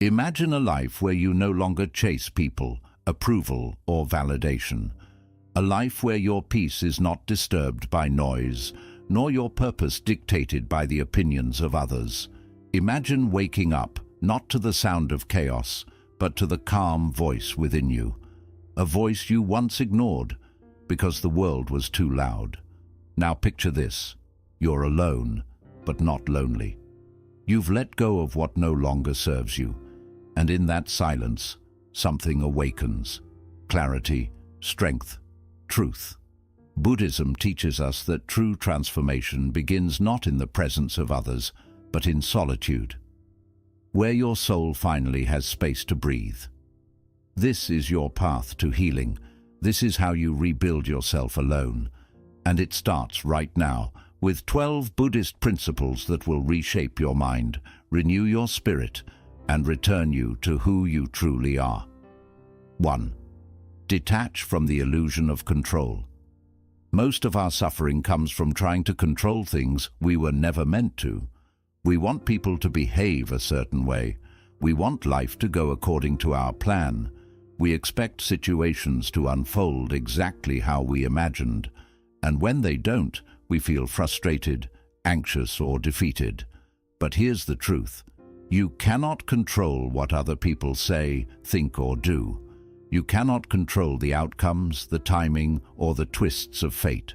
Imagine a life where you no longer chase people, approval, or validation. A life where your peace is not disturbed by noise, nor your purpose dictated by the opinions of others. Imagine waking up, not to the sound of chaos, but to the calm voice within you. A voice you once ignored because the world was too loud. Now picture this. You're alone, but not lonely. You've let go of what no longer serves you, and in that silence, something awakens. Clarity, strength, truth. Buddhism teaches us that true transformation begins not in the presence of others, but in solitude, where your soul finally has space to breathe. This is your path to healing. This is how you rebuild yourself alone. And it starts right now with 12 Buddhist principles that will reshape your mind, renew your spirit, and return you to who you truly are. 1. Detach from the illusion of control. Most of our suffering comes from trying to control things we were never meant to. We want people to behave a certain way. We want life to go according to our plan. We expect situations to unfold exactly how we imagined. And when they don't, we feel frustrated, anxious, or defeated. But here's the truth. You cannot control what other people say, think, or do. You cannot control the outcomes, the timing, or the twists of fate.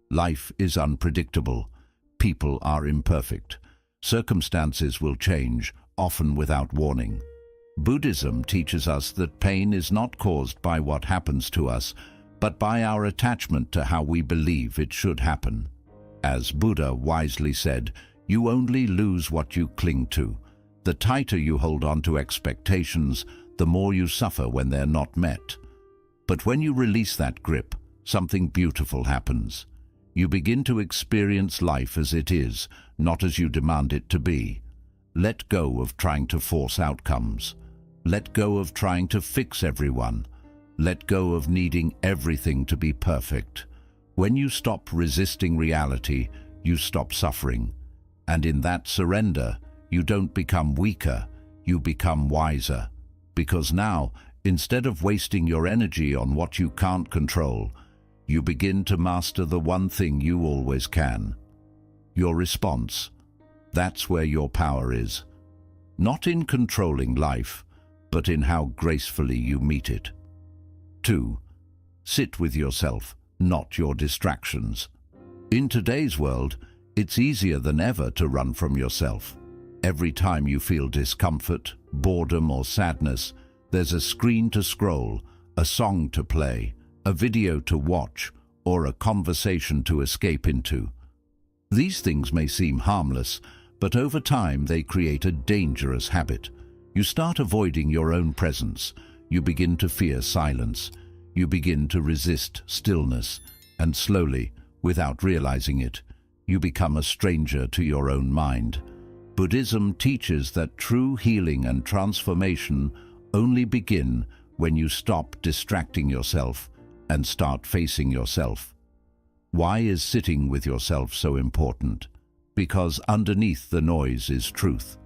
Life is unpredictable. People are imperfect. Circumstances will change, often without warning. Buddhism teaches us that pain is not caused by what happens to us, but by our attachment to how we believe it should happen. As Buddha wisely said, you only lose what you cling to. The tighter you hold on to expectations, the more you suffer when they're not met. But when you release that grip, something beautiful happens. You begin to experience life as it is, not as you demand it to be. Let go of trying to force outcomes. Let go of trying to fix everyone. Let go of needing everything to be perfect. When you stop resisting reality, you stop suffering. And in that surrender, you don't become weaker, you become wiser. Because now, instead of wasting your energy on what you can't control, you begin to master the one thing you always can. Your response. That's where your power is. Not in controlling life, but in how gracefully you meet it. 2. Sit with yourself, not your distractions. In today's world, it's easier than ever to run from yourself. Every time you feel discomfort, boredom, or sadness, there's a screen to scroll, a song to play, a video to watch, or a conversation to escape into. These things may seem harmless, but over time they create a dangerous habit. You start avoiding your own presence. You begin to fear silence. You begin to resist stillness. And slowly, without realizing it, you become a stranger to your own mind. Buddhism teaches that true healing and transformation only begin when you stop distracting yourself and start facing yourself. Why is sitting with yourself so important? Because underneath the noise is truth.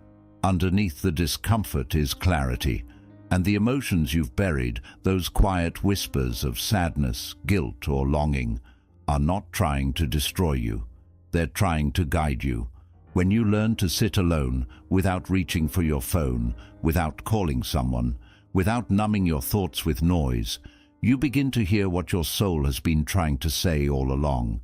Underneath the discomfort is clarity. And the emotions you've buried, those quiet whispers of sadness, guilt, or longing, are not trying to destroy you. They're trying to guide you. When you learn to sit alone, without reaching for your phone, without calling someone, without numbing your thoughts with noise, you begin to hear what your soul has been trying to say all along.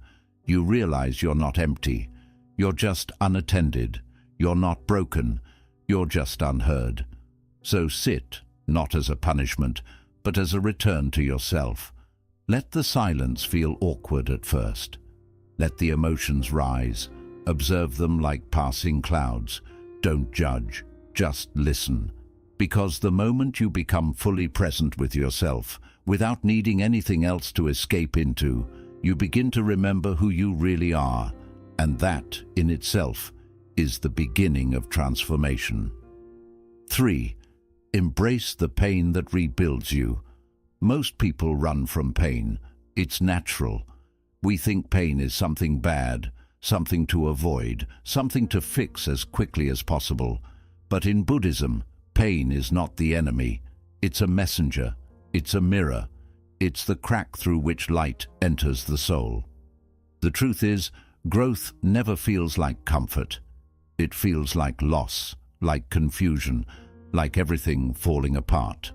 You realize you're not empty. You're just unattended. You're not broken. You're just unheard. So sit, not as a punishment, but as a return to yourself. Let the silence feel awkward at first. Let the emotions rise. Observe them like passing clouds. Don't judge, just listen. Because the moment you become fully present with yourself, without needing anything else to escape into, you begin to remember who you really are, and that, in itself, is the beginning of transformation. 3. Embrace the pain that rebuilds you. Most people run from pain. It's natural. We think pain is something bad, something to avoid, something to fix as quickly as possible. But in Buddhism, Pain is not the enemy. It's a messenger. It's a mirror. It's the crack through which light enters the soul. The truth is, growth never feels like comfort. It feels like loss, like confusion, like everything falling apart.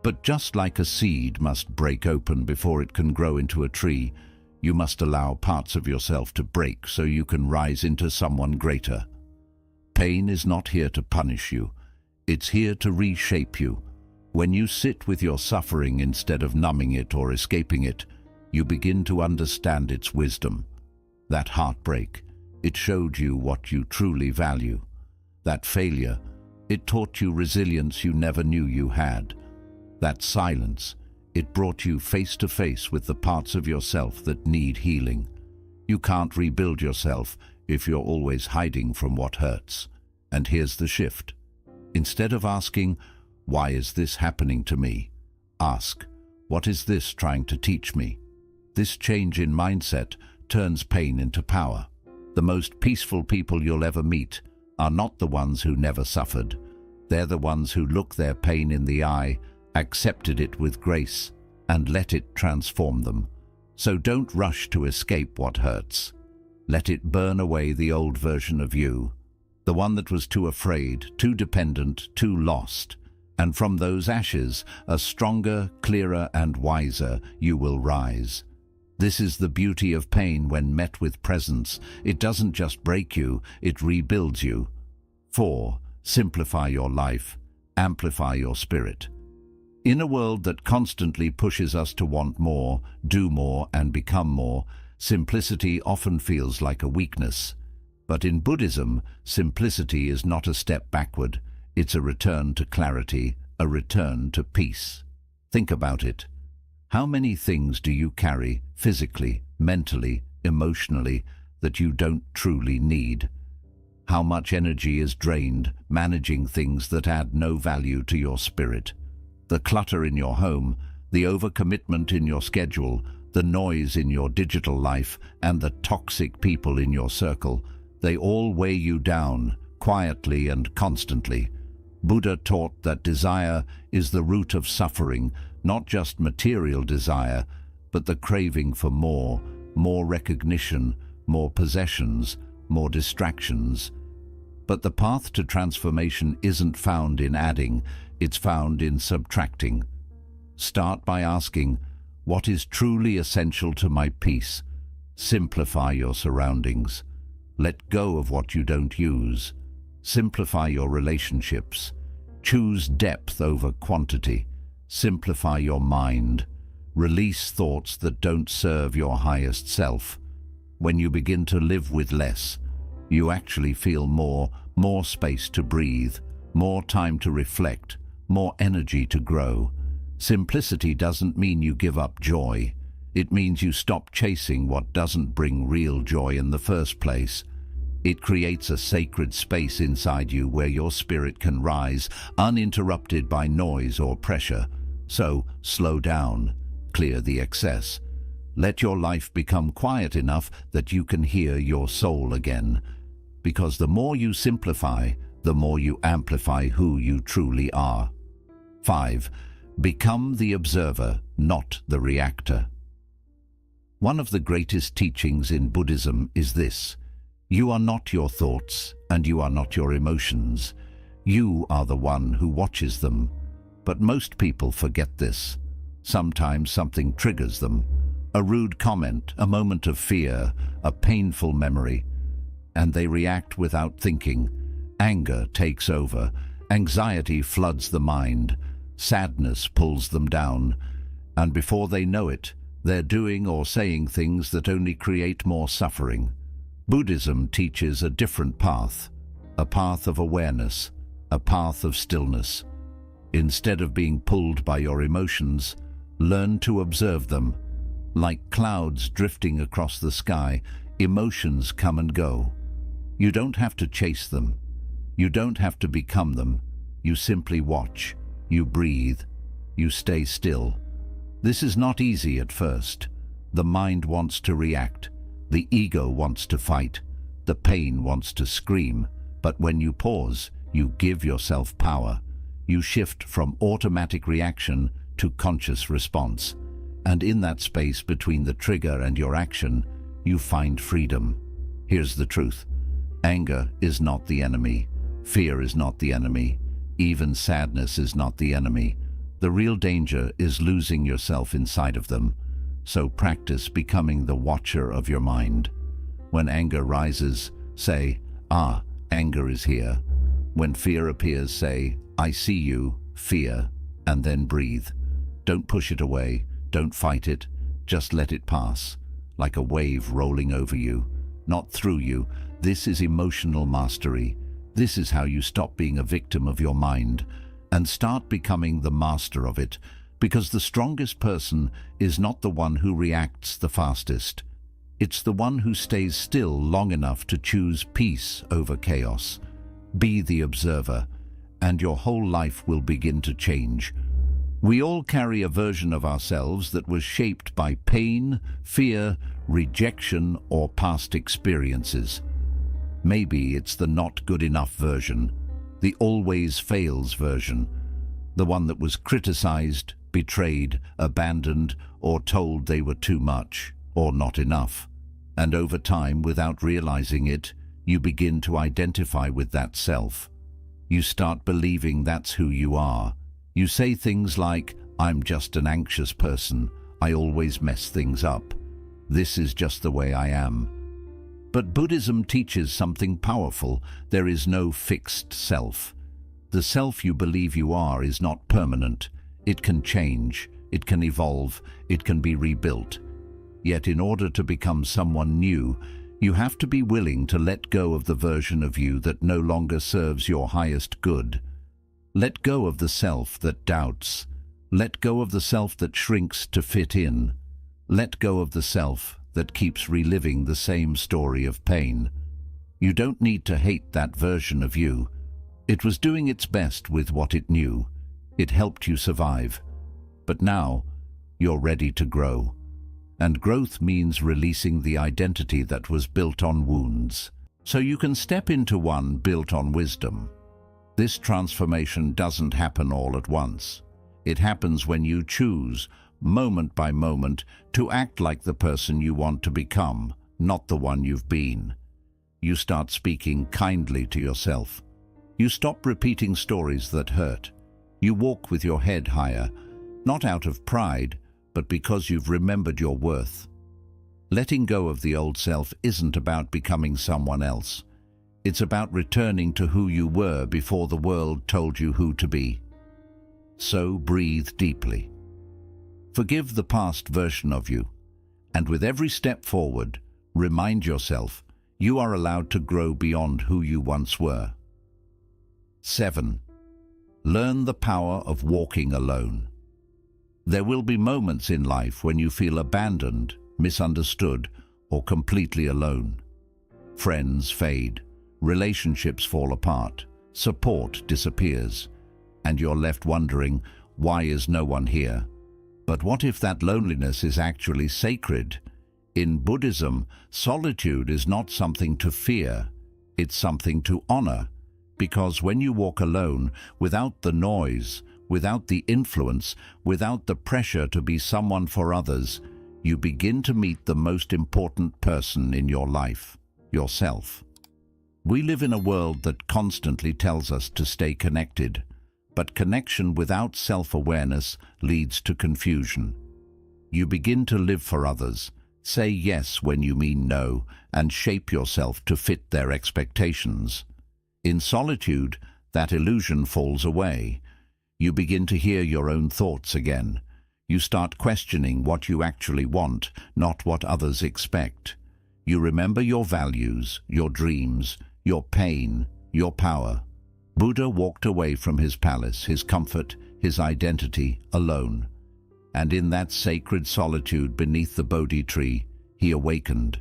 But just like a seed must break open before it can grow into a tree, you must allow parts of yourself to break so you can rise into someone greater. Pain is not here to punish you. It's here to reshape you. When you sit with your suffering instead of numbing it or escaping it, you begin to understand its wisdom. That heartbreak, it showed you what you truly value. That failure, it taught you resilience you never knew you had. That silence, it brought you face to face with the parts of yourself that need healing. You can't rebuild yourself if you're always hiding from what hurts. And here's the shift. Instead of asking, "Why is this happening to me?" ask, "What is this trying to teach me?" This change in mindset turns pain into power. The most peaceful people you'll ever meet are not the ones who never suffered. They're the ones who look their pain in the eye, accepted it with grace, and let it transform them. So don't rush to escape what hurts. Let it burn away the old version of you, the one that was too afraid, too dependent, too lost. And from those ashes, a stronger, clearer, and wiser you will rise. This is the beauty of pain when met with presence. It doesn't just break you, it rebuilds you. 4. Simplify your life. Amplify your spirit. In a world that constantly pushes us to want more, do more, and become more, simplicity often feels like a weakness. But in Buddhism, simplicity is not a step backward. It's a return to clarity, a return to peace. Think about it. How many things do you carry, physically, mentally, emotionally, that you don't truly need? How much energy is drained managing things that add no value to your spirit? The clutter in your home, the overcommitment in your schedule, the noise in your digital life, and the toxic people in your circle, they all weigh you down, quietly and constantly. Buddha taught that desire is the root of suffering, not just material desire, but the craving for more recognition, more possessions, more distractions. But the path to transformation isn't found in adding, it's found in subtracting. Start by asking, what is truly essential to my peace? Simplify your surroundings. Let go of what you don't use. Simplify your relationships. Choose depth over quantity. Simplify your mind. Release thoughts that don't serve your highest self. When you begin to live with less, you actually feel more space to breathe, more time to reflect, more energy to grow. Simplicity doesn't mean you give up joy. It means you stop chasing what doesn't bring real joy in the first place. It creates a sacred space inside you where your spirit can rise, uninterrupted by noise or pressure. So, slow down, clear the excess. Let your life become quiet enough that you can hear your soul again. Because the more you simplify, the more you amplify who you truly are. 5. Become the observer, not the reactor. One of the greatest teachings in Buddhism is this: you are not your thoughts, and you are not your emotions. You are the one who watches them. But most people forget this. Sometimes something triggers them. A rude comment, a moment of fear, a painful memory. And they react without thinking. Anger takes over. Anxiety floods the mind. Sadness pulls them down. And before they know it, they're doing or saying things that only create more suffering. Buddhism teaches a different path, a path of awareness, a path of stillness. Instead of being pulled by your emotions, learn to observe them. Like clouds drifting across the sky, emotions come and go. You don't have to chase them. You don't have to become them. You simply watch. You breathe. You stay still. This is not easy at first. The mind wants to react. The ego wants to fight. The pain wants to scream. But when you pause, you give yourself power. You shift from automatic reaction to conscious response. And in that space between the trigger and your action, you find freedom. Here's the truth. Anger is not the enemy. Fear is not the enemy. Even sadness is not the enemy. The real danger is losing yourself inside of them. So practice becoming the watcher of your mind. When anger rises, say, "Ah, anger is here." When fear appears, say, "I see you, fear," and then breathe. Don't push it away. Don't fight it. Just let it pass, like a wave rolling over you, not through you. This is emotional mastery. This is how you stop being a victim of your mind and start becoming the master of it, because the strongest person is not the one who reacts the fastest. It's the one who stays still long enough to choose peace over chaos. Be the observer, and your whole life will begin to change. We all carry a version of ourselves that was shaped by pain, fear, rejection, or past experiences. Maybe it's the not good enough version, the always fails version, the one that was criticized, betrayed, abandoned, or told they were too much or not enough. And over time, without realizing it, you begin to identify with that self. You start believing that's who you are. You say things like, "I'm just an anxious person. I always mess things up. This is just the way I am." But Buddhism teaches something powerful. There is no fixed self. The self you believe you are is not permanent. It can change, it can evolve, it can be rebuilt. Yet in order to become someone new, you have to be willing to let go of the version of you that no longer serves your highest good. Let go of the self that doubts. Let go of the self that shrinks to fit in. Let go of the self that keeps reliving the same story of pain. You don't need to hate that version of you. It was doing its best with what it knew. It helped you survive. But now, you're ready to grow. And growth means releasing the identity that was built on wounds, so you can step into one built on wisdom. This transformation doesn't happen all at once. It happens when you choose, moment by moment, to act like the person you want to become, not the one you've been. You start speaking kindly to yourself. You stop repeating stories that hurt. You walk with your head higher, not out of pride, but because you've remembered your worth. Letting go of the old self isn't about becoming someone else. It's about returning to who you were before the world told you who to be. So breathe deeply. Forgive the past version of you, and with every step forward, remind yourself you are allowed to grow beyond who you once were. 7. Learn the power of walking alone. There will be moments in life when you feel abandoned, misunderstood, or completely alone. Friends fade, relationships fall apart, support disappears, and you're left wondering, why is no one here? But what if that loneliness is actually sacred? In Buddhism, solitude is not something to fear, it's something to honor, because when you walk alone, without the noise, without the influence, without the pressure to be someone for others, you begin to meet the most important person in your life, yourself. We live in a world that constantly tells us to stay connected, but connection without self-awareness leads to confusion. You begin to live for others, say yes when you mean no, and shape yourself to fit their expectations. In solitude, that illusion falls away. You begin to hear your own thoughts again. You start questioning what you actually want, not what others expect. You remember your values, your dreams, your pain, your power. Buddha walked away from his palace, his comfort, his identity, alone. And in that sacred solitude beneath the Bodhi tree, he awakened.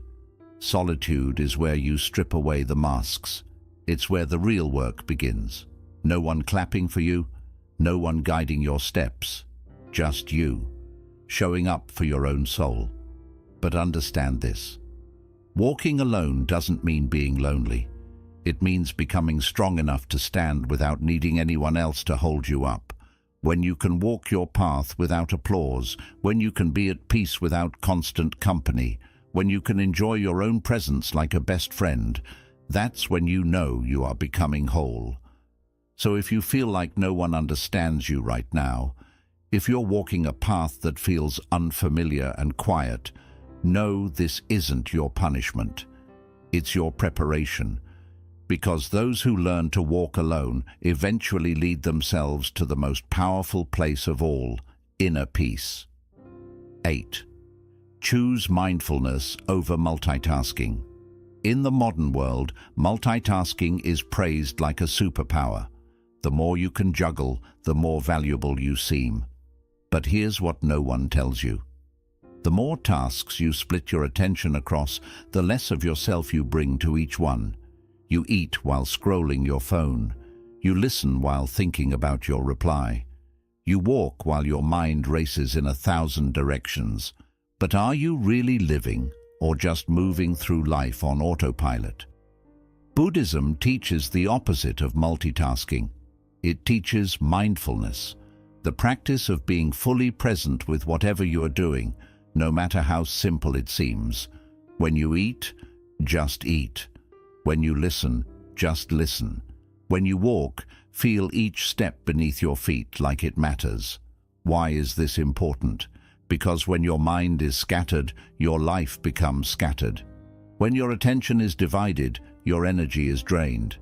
Solitude is where you strip away the masks. It's where the real work begins. No one clapping for you, no one guiding your steps. Just you, showing up for your own soul. But understand this. Walking alone doesn't mean being lonely. It means becoming strong enough to stand without needing anyone else to hold you up. When you can walk your path without applause, when you can be at peace without constant company, when you can enjoy your own presence like a best friend, that's when you know you are becoming whole. So if you feel like no one understands you right now, if you're walking a path that feels unfamiliar and quiet, know this isn't your punishment. It's your preparation. Because those who learn to walk alone eventually lead themselves to the most powerful place of all, inner peace. 8. Choose mindfulness over multitasking. In the modern world, multitasking is praised like a superpower. The more you can juggle, the more valuable you seem. But here's what no one tells you. The more tasks you split your attention across, the less of yourself you bring to each one. You eat while scrolling your phone. You listen while thinking about your reply. You walk while your mind races in 1,000 directions. But are you really living, or just moving through life on autopilot? Buddhism teaches the opposite of multitasking. It teaches mindfulness, the practice of being fully present with whatever you are doing, no matter how simple it seems. When you eat, just eat. When you listen, just listen. When you walk, feel each step beneath your feet like it matters. Why is this important? Because when your mind is scattered, your life becomes scattered. When your attention is divided, your energy is drained.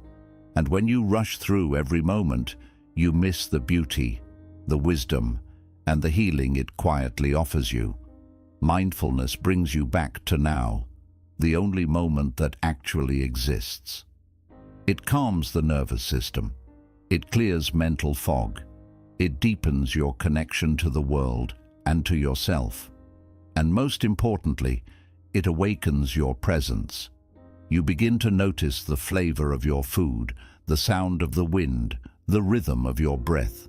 And when you rush through every moment, you miss the beauty, the wisdom, and the healing it quietly offers you. Mindfulness brings you back to now, the only moment that actually exists. It calms the nervous system. It clears mental fog. It deepens your connection to the world and to yourself. And most importantly, it awakens your presence. You begin to notice the flavor of your food, the sound of the wind, the rhythm of your breath.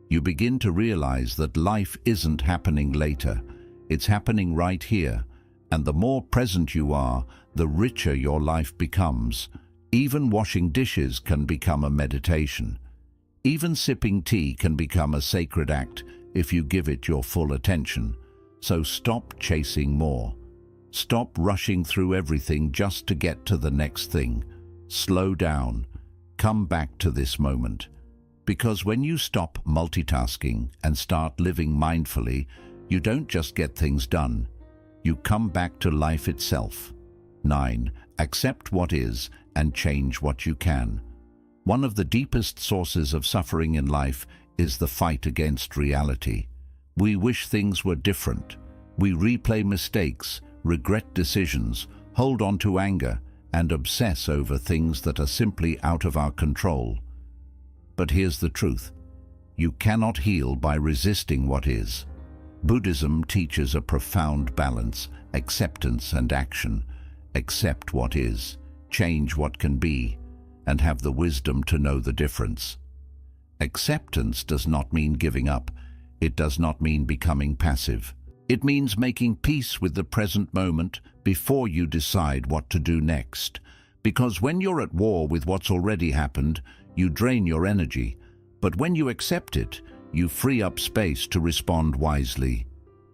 You begin to realize that life isn't happening later. It's happening right here. And the more present you are, the richer your life becomes. Even washing dishes can become a meditation. Even sipping tea can become a sacred act if you give it your full attention. So stop chasing more. Stop rushing through everything just to get to the next thing. Slow down. Come back to this moment. Because when you stop multitasking and start living mindfully, you don't just get things done. You come back to life itself. 9. Accept what is and change what you can. One of the deepest sources of suffering in life is the fight against reality. We wish things were different. We replay mistakes, regret decisions, hold on to anger, and obsess over things that are simply out of our control. But here's the truth. You cannot heal by resisting what is. Buddhism teaches a profound balance, acceptance and action. Accept what is, change what can be, and have the wisdom to know the difference. Acceptance does not mean giving up. It does not mean becoming passive. It means making peace with the present moment before you decide what to do next. Because when you're at war with what's already happened, you drain your energy. But when you accept it, you free up space to respond wisely.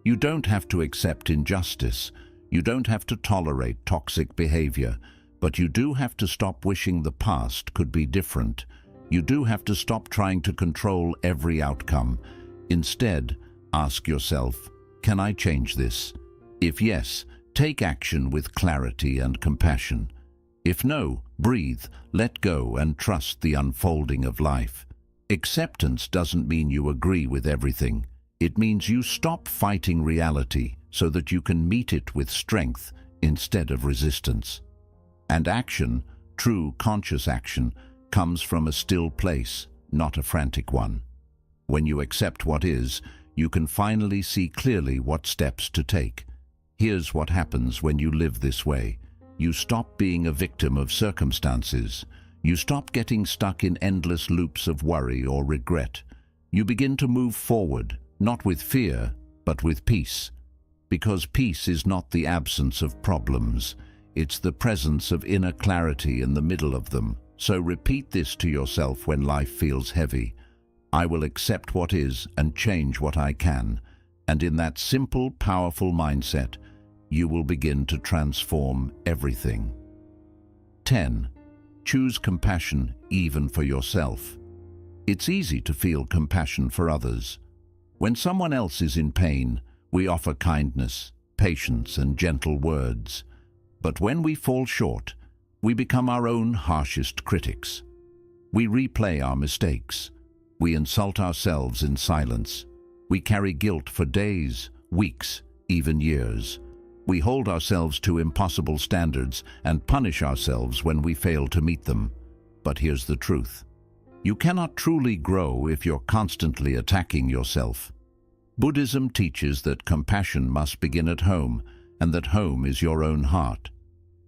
You don't have to accept injustice. You don't have to tolerate toxic behavior. But you do have to stop wishing the past could be different. You do have to stop trying to control every outcome. Instead, ask yourself, can I change this? If yes, take action with clarity and compassion. If no, breathe, let go, and trust the unfolding of life. Acceptance doesn't mean you agree with everything. It means you stop fighting reality so that you can meet it with strength instead of resistance. And action, true conscious action, comes from a still place, not a frantic one. When you accept what is, you can finally see clearly what steps to take. Here's what happens when you live this way. You stop being a victim of circumstances. You stop getting stuck in endless loops of worry or regret. You begin to move forward, not with fear, but with peace. Because peace is not the absence of problems. It's the presence of inner clarity in the middle of them. So repeat this to yourself when life feels heavy. I will accept what is and change what I can. And in that simple, powerful mindset, you will begin to transform everything. 10. Choose compassion even for yourself. It's easy to feel compassion for others. When someone else is in pain, we offer kindness, patience, and gentle words. But when we fall short, we become our own harshest critics. We replay our mistakes. We insult ourselves in silence. We carry guilt for days, weeks, even years. We hold ourselves to impossible standards and punish ourselves when we fail to meet them. But here's the truth. You cannot truly grow if you're constantly attacking yourself. Buddhism teaches that compassion must begin at home, and that home is your own heart.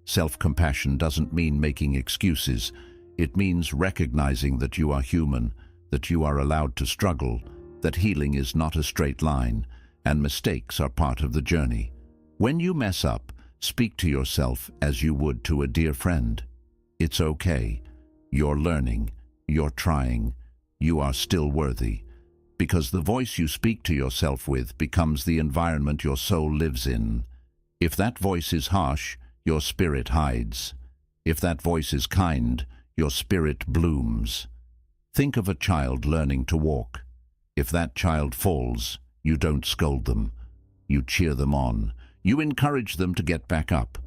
Self-compassion doesn't mean making excuses. It means recognizing that you are human, that you are allowed to struggle, that healing is not a straight line, and mistakes are part of the journey. When you mess up, speak to yourself as you would to a dear friend. It's okay. You're learning. You're trying. You are still worthy. Because the voice you speak to yourself with becomes the environment your soul lives in. If that voice is harsh, your spirit hides. If that voice is kind, your spirit blooms. Think of a child learning to walk. If that child falls, you don't scold them. You cheer them on. You encourage them to get back up.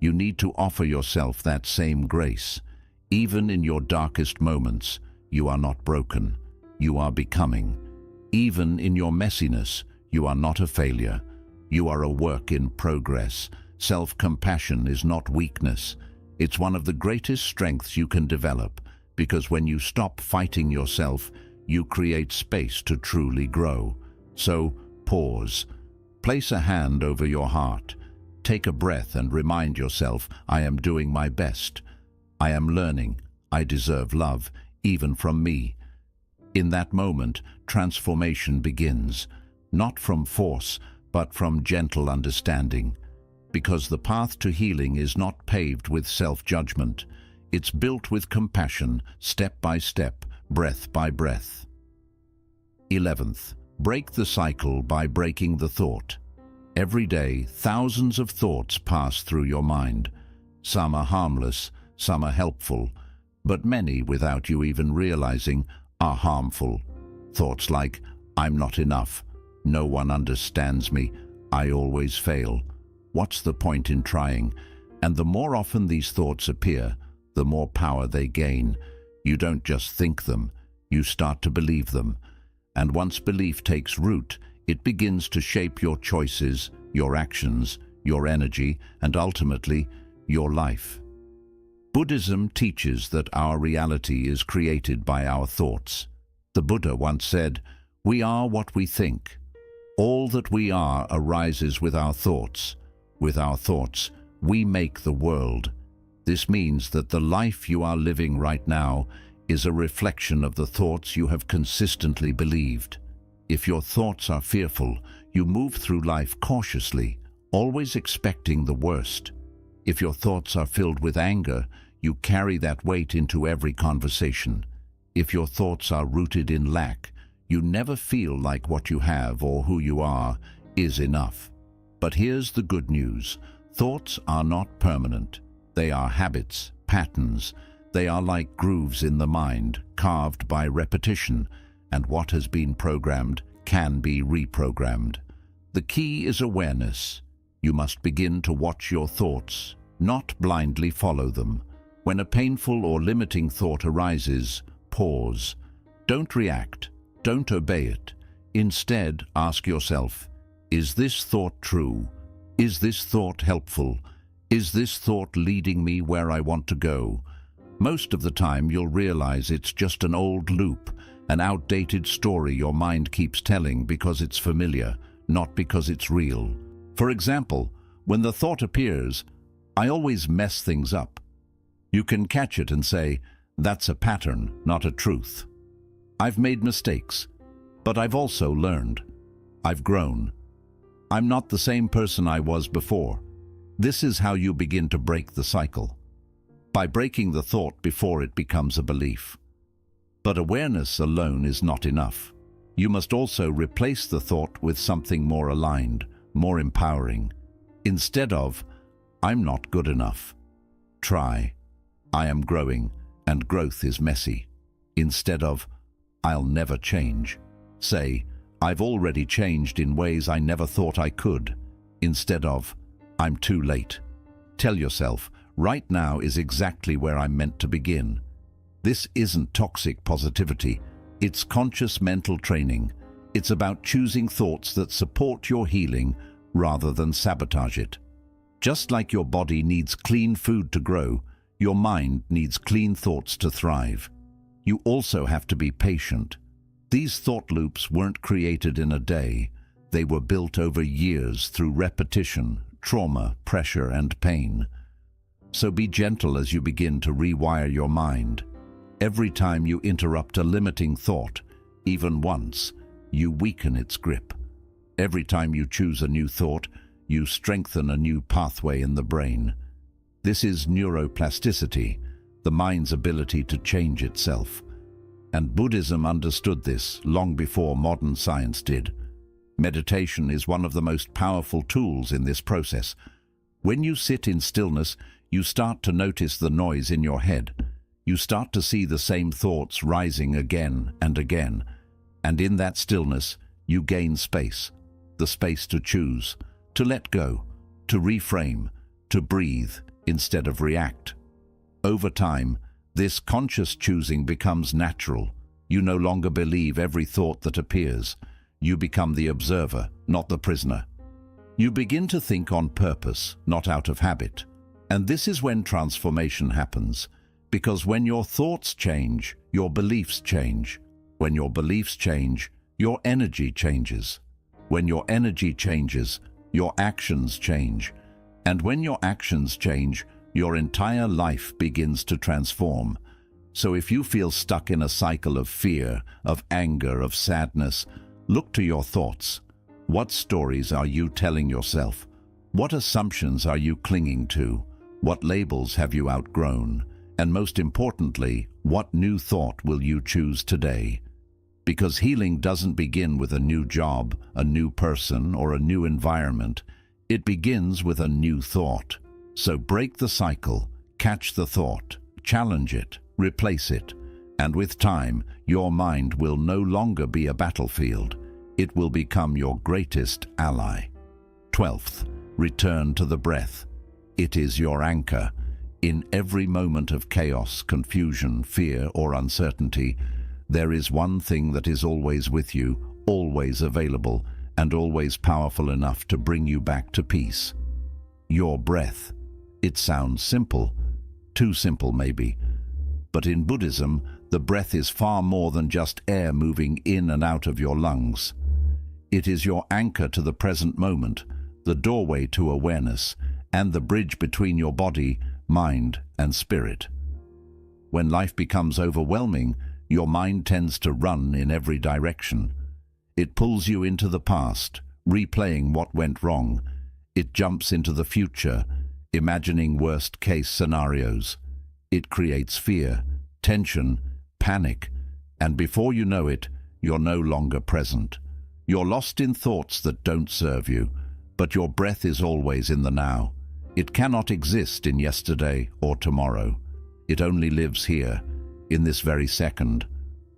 You need to offer yourself that same grace. Even in your darkest moments, you are not broken. You are becoming. Even in your messiness, you are not a failure. You are a work in progress. Self-compassion is not weakness. It's one of the greatest strengths you can develop, because when you stop fighting yourself, you create space to truly grow. So, pause. Place a hand over your heart. Take a breath and remind yourself, I am doing my best. I am learning. I deserve love, even from me. In that moment, transformation begins, not from force, but from gentle understanding. Because the path to healing is not paved with self-judgment. It's built with compassion, step by step, breath by breath. 11th, break the cycle by breaking the thought. Every day, thousands of thoughts pass through your mind. Some are harmless, some are helpful, but many, without you even realizing, are harmful. Thoughts like, I'm not enough, no one understands me, I always fail. What's the point in trying? And the more often these thoughts appear, the more power they gain. You don't just think them, you start to believe them. And once belief takes root, it begins to shape your choices, your actions, your energy, and ultimately, your life. Buddhism teaches that our reality is created by our thoughts. The Buddha once said, "We are what we think. All that we are arises with our thoughts. With our thoughts, we make the world." This means that the life you are living right now is a reflection of the thoughts you have consistently believed. If your thoughts are fearful, you move through life cautiously, always expecting the worst. If your thoughts are filled with anger, you carry that weight into every conversation. If your thoughts are rooted in lack, you never feel like what you have or who you are is enough. But here's the good news. Thoughts are not permanent. They are habits, patterns. They are like grooves in the mind, carved by repetition, and what has been programmed can be reprogrammed. The key is awareness. You must begin to watch your thoughts, not blindly follow them. When a painful or limiting thought arises, pause. Don't react. Don't obey it. Instead, ask yourself, is this thought true? Is this thought helpful? Is this thought leading me where I want to go? Most of the time, you'll realize it's just an old loop, an outdated story your mind keeps telling because it's familiar, not because it's real. For example, when the thought appears, I always mess things up. You can catch it and say, that's a pattern, not a truth. I've made mistakes, but I've also learned. I've grown. I'm not the same person I was before. This is how you begin to break the cycle. by breaking the thought before it becomes a belief. But awareness alone is not enough. You must also replace the thought with something more aligned, more empowering. Instead of, "I'm not good enough," try, "I am growing, and growth is messy." Instead of, "I'll never change," say, "I've already changed in ways I never thought I could." Instead of, "I'm too late," tell yourself, "Right now is exactly where I'm meant to begin." This isn't toxic positivity, it's conscious mental training. It's about choosing thoughts that support your healing rather than sabotage it. Just like your body needs clean food to grow, your mind needs clean thoughts to thrive. You also have to be patient. These thought loops weren't created in a day. They were built over years through repetition, trauma, pressure, and pain. So be gentle as you begin to rewire your mind. Every time you interrupt a limiting thought, even once, you weaken its grip. Every time you choose a new thought, you strengthen a new pathway in the brain. This is neuroplasticity, the mind's ability to change itself. And Buddhism understood this long before modern science did. Meditation is one of the most powerful tools in this process. When you sit in stillness, you start to notice the noise in your head. You start to see the same thoughts rising again and again. And in that stillness, you gain space. The space to choose, to let go, to reframe, to breathe instead of react. Over time, this conscious choosing becomes natural. You no longer believe every thought that appears. You become the observer, not the prisoner. You begin to think on purpose, not out of habit. And this is when transformation happens. Because when your thoughts change, your beliefs change. When your beliefs change, your energy changes. When your energy changes, your actions change. And when your actions change, your entire life begins to transform. So if you feel stuck in a cycle of fear, of anger, of sadness, look to your thoughts. What stories are you telling yourself? What assumptions are you clinging to? What labels have you outgrown? And most importantly, what new thought will you choose today? Because healing doesn't begin with a new job, a new person, or a new environment. It begins with a new thought. So break the cycle, catch the thought, challenge it, replace it. And with time, your mind will no longer be a battlefield. It will become your greatest ally. 12th, return to the breath. It is your anchor. In every moment of chaos, confusion, fear, or uncertainty, there is one thing that is always with you, always available, and always powerful enough to bring you back to peace. Your breath. It sounds simple. Too simple, maybe. But in Buddhism, the breath is far more than just air moving in and out of your lungs. It is your anchor to the present moment, the doorway to awareness, and the bridge between your body, mind, and spirit. When life becomes overwhelming, your mind tends to run in every direction. It pulls you into the past, replaying what went wrong. It jumps into the future, imagining worst-case scenarios. It creates fear, tension, panic, and before you know it, you're no longer present. You're lost in thoughts that don't serve you, but your breath is always in the now. It cannot exist in yesterday or tomorrow. It only lives here, in this very second.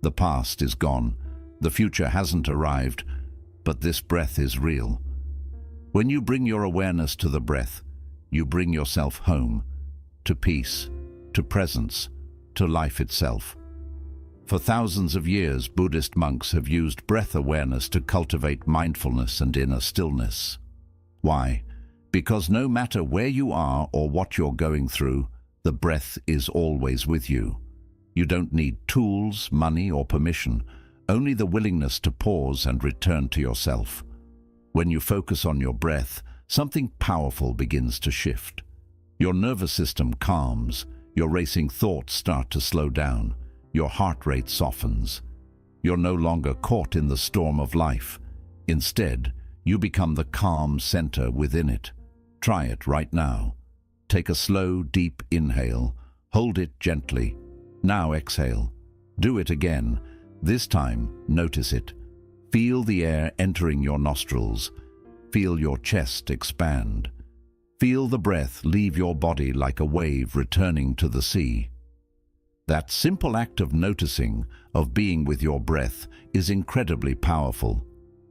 The past is gone. The future hasn't arrived, but this breath is real. When you bring your awareness to the breath, you bring yourself home, to peace, to presence, to life itself. For thousands of years, Buddhist monks have used breath awareness to cultivate mindfulness and inner stillness. Why? Because no matter where you are or what you're going through, the breath is always with you. You don't need tools, money, or permission, only the willingness to pause and return to yourself. When you focus on your breath, something powerful begins to shift. Your nervous system calms, your racing thoughts start to slow down, your heart rate softens. You're no longer caught in the storm of life. Instead, you become the calm center within it. Try it right now. Take a slow, deep inhale. Hold it gently. Now exhale. Do it again. This time, notice it. Feel the air entering your nostrils. Feel your chest expand. Feel the breath leave your body like a wave returning to the sea. That simple act of noticing, of being with your breath, is incredibly powerful.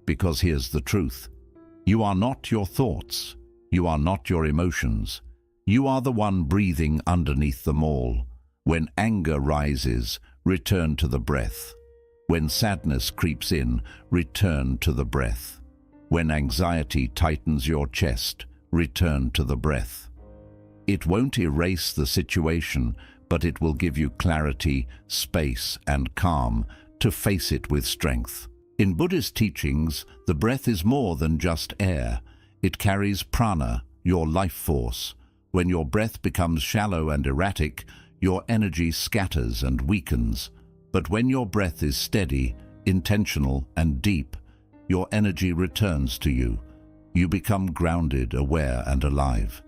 Because here's the truth. You are not your thoughts. You are not your emotions. You are the one breathing underneath them all. When anger rises, return to the breath. When sadness creeps in, return to the breath. When anxiety tightens your chest, return to the breath. It won't erase the situation, but it will give you clarity, space, and calm to face it with strength. In Buddhist teachings, the breath is more than just air. It carries prana, your life force. When your breath becomes shallow and erratic, your energy scatters and weakens. But when your breath is steady, intentional, and deep, your energy returns to you. You become grounded, aware, and alive.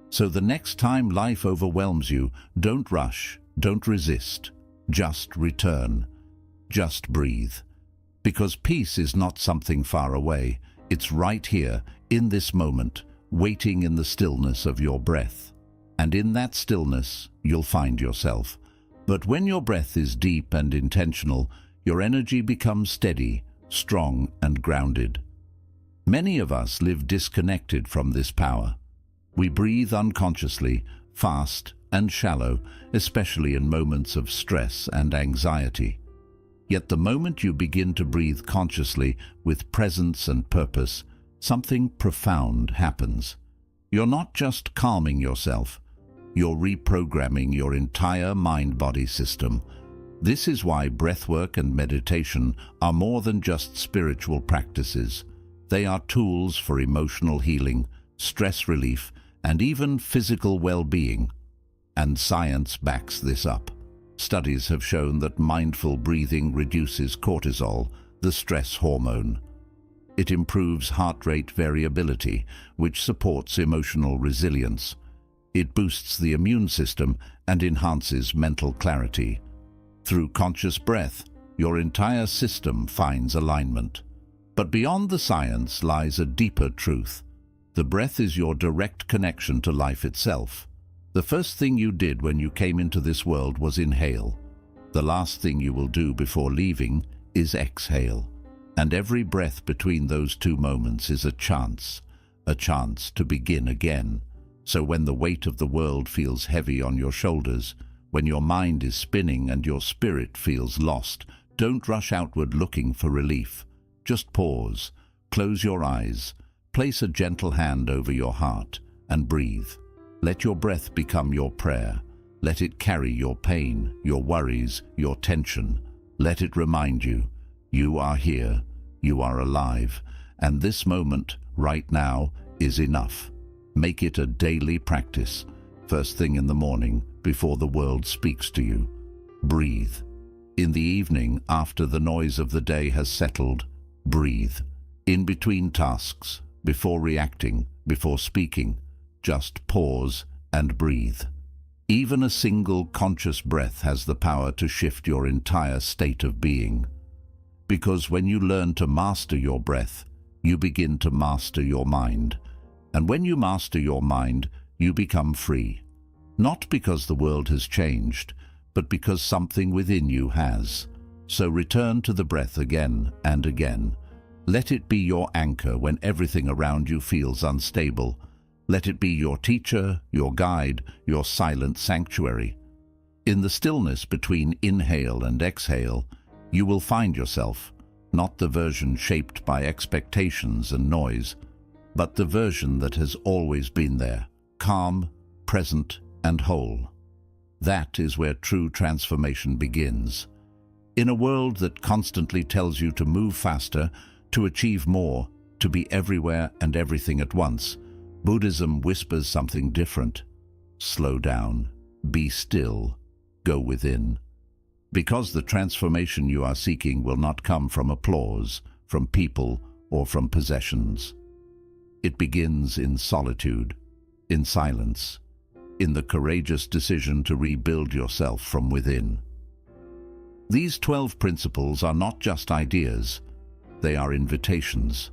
So the next time life overwhelms you, don't rush, don't resist. Just return. Just breathe. Because peace is not something far away. It's right here, in this moment, waiting in the stillness of your breath. And in that stillness, you'll find yourself. But when your breath is deep and intentional, your energy becomes steady, strong, and grounded. Many of us live disconnected from this power. We breathe unconsciously, fast and shallow, especially in moments of stress and anxiety. Yet the moment you begin to breathe consciously, with presence and purpose, something profound happens. You're not just calming yourself, you're reprogramming your entire mind-body system. This is why breathwork and meditation are more than just spiritual practices. They are tools for emotional healing, stress relief, and even physical well-being. And science backs this up. Studies have shown that mindful breathing reduces cortisol, the stress hormone. It improves heart rate variability, which supports emotional resilience. It boosts the immune system and enhances mental clarity. Through conscious breath, your entire system finds alignment. But beyond the science lies a deeper truth. The breath is your direct connection to life itself. The first thing you did when you came into this world was inhale. The last thing you will do before leaving is exhale. And every breath between those two moments is a chance to begin again. So when the weight of the world feels heavy on your shoulders, when your mind is spinning and your spirit feels lost, don't rush outward looking for relief. Just pause, close your eyes, place a gentle hand over your heart, and breathe. Let your breath become your prayer. Let it carry your pain, your worries, your tension. Let it remind you, you are here, you are alive, and this moment, right now, is enough. Make it a daily practice, first thing in the morning, before the world speaks to you. Breathe. In the evening, after the noise of the day has settled, breathe. In between tasks, before reacting, before speaking, just pause and breathe. Even a single conscious breath has the power to shift your entire state of being. Because when you learn to master your breath, you begin to master your mind. And when you master your mind, you become free. Not because the world has changed, but because something within you has. So return to the breath again and again. Let it be your anchor when everything around you feels unstable. Let it be your teacher, your guide, your silent sanctuary. In the stillness between inhale and exhale, you will find yourself, not the version shaped by expectations and noise, but the version that has always been there, calm, present, and whole. That is where true transformation begins. In a world that constantly tells you to move faster, to achieve more, to be everywhere and everything at once, Buddhism whispers something different. Slow down, be still, go within. Because the transformation you are seeking will not come from applause, from people, or from possessions. It begins in solitude, in silence, in the courageous decision to rebuild yourself from within. These 12 principles are not just ideas, they are invitations.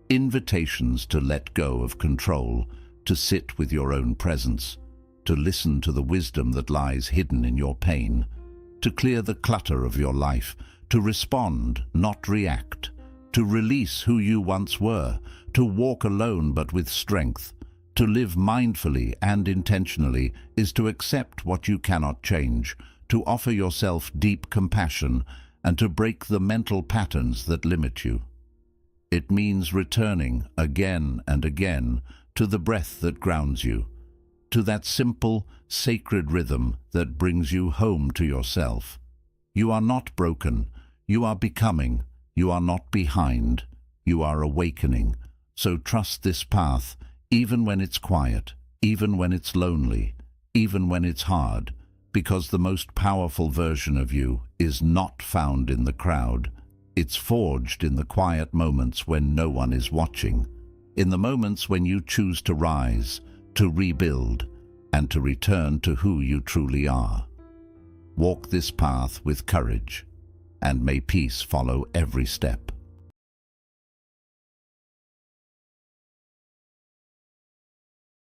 Invitations to let go of control, to sit with your own presence, to listen to the wisdom that lies hidden in your pain, to clear the clutter of your life, to respond, not react, to release who you once were, to walk alone but with strength. To live mindfully and intentionally is to accept what you cannot change, to offer yourself deep compassion, and to break the mental patterns that limit you. It means returning again and again to the breath that grounds you, to that simple, sacred rhythm that brings you home to yourself. You are not broken, you are becoming, you are not behind, you are awakening. So trust this path, even when it's quiet, even when it's lonely, even when it's hard, because the most powerful version of you is not found in the crowd. It's forged in the quiet moments when no one is watching, in the moments when you choose to rise, to rebuild, and to return to who you truly are. Walk this path with courage, and may peace follow every step.